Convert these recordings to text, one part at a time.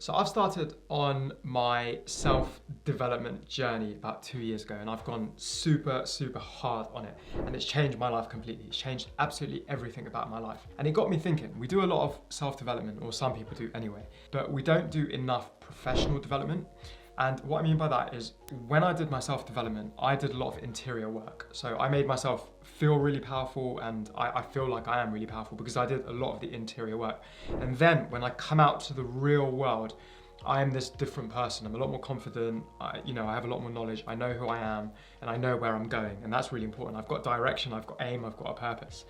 So I've started on my self-development journey about 2 years ago, and I've gone super hard on it, and it's changed my life completely. It's changed absolutely everything about my life. And it got me thinking, we do a lot of self-development, or some people do anyway, but we don't do enough professional development. And what I mean by that is when I did my self-development, I did a lot of interior work. So I made myself feel really powerful, and I feel like I am really powerful because I did a lot of the interior work. And then when I come out to the real world, I am this different person. I'm a lot more confident, I have a lot more knowledge, I know who I am, and I know where I'm going. And that's really important. I've got direction, I've got aim, I've got a purpose.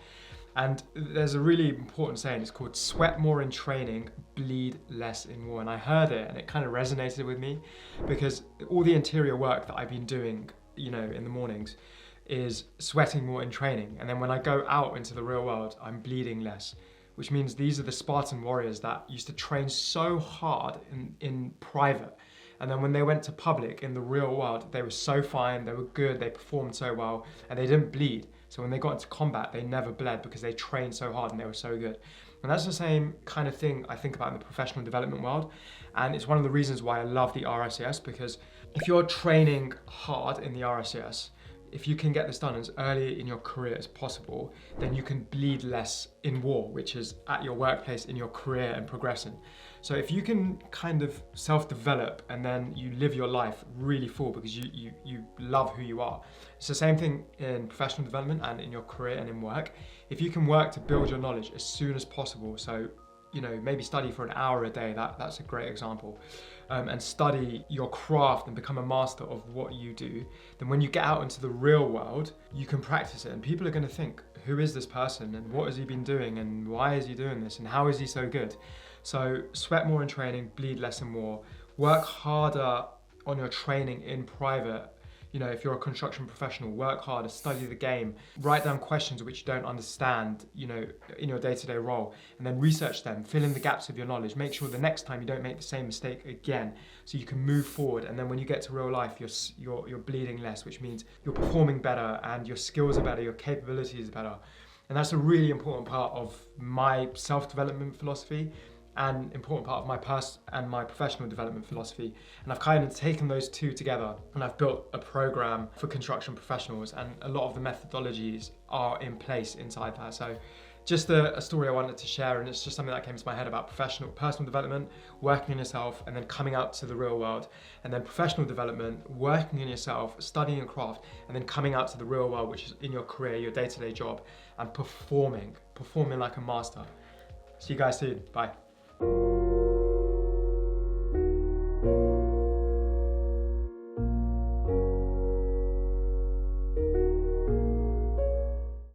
And there's a really important saying, it's called sweat more in training, bleed less in war. And I heard it and it kind of resonated with me because all the interior work that I've been doing, in the mornings is sweating more in training. And then when I go out into the real world, I'm bleeding less, which means these are the Spartan warriors that used to train so hard in private. And then when they went to public in the real world, they were so fine, they were good, they performed so well, and they didn't bleed. So when they got into combat, they never bled because they trained so hard and they were so good. And that's the same kind of thing I think about in the professional development world. And it's one of the reasons why I love the RSCS, because if you're training hard in the RSCS, if you can get this done as early in your career as possible, then you can bleed less in war, which is at your workplace, in your career and progressing. So if you can kind of self-develop and then you live your life really full because you love who you are. It's the same thing in professional development and in your career and in work. If you can work to build your knowledge as soon as possible, so maybe study for an hour a day, that's a great example, and study your craft and become a master of what you do, then when you get out into the real world, you can practice it and people are going to think, who is this person and what has he been doing and why is he doing this and how is he so good? So sweat more in training, bleed less in war, work harder on your training in private. If you're a construction professional, work harder, study the game, write down questions which you don't understand, in your day-to-day role, and then research them, fill in the gaps of your knowledge, make sure the next time you don't make the same mistake again, so you can move forward. And then when you get to real life, you're bleeding less, which means you're performing better and your skills are better, your capabilities are better. And that's a really important part of my self-development philosophy and important part of my professional development philosophy. And I've kind of taken those two together and I've built a program for construction professionals, and a lot of the methodologies are in place inside that. So just a story I wanted to share, and it's just something that came to my head about personal development, working on yourself, and then coming out to the real world. And then professional development, working on yourself, studying a craft, and then coming out to the real world, which is in your career, your day-to-day job, and performing like a master. See you guys soon. Bye.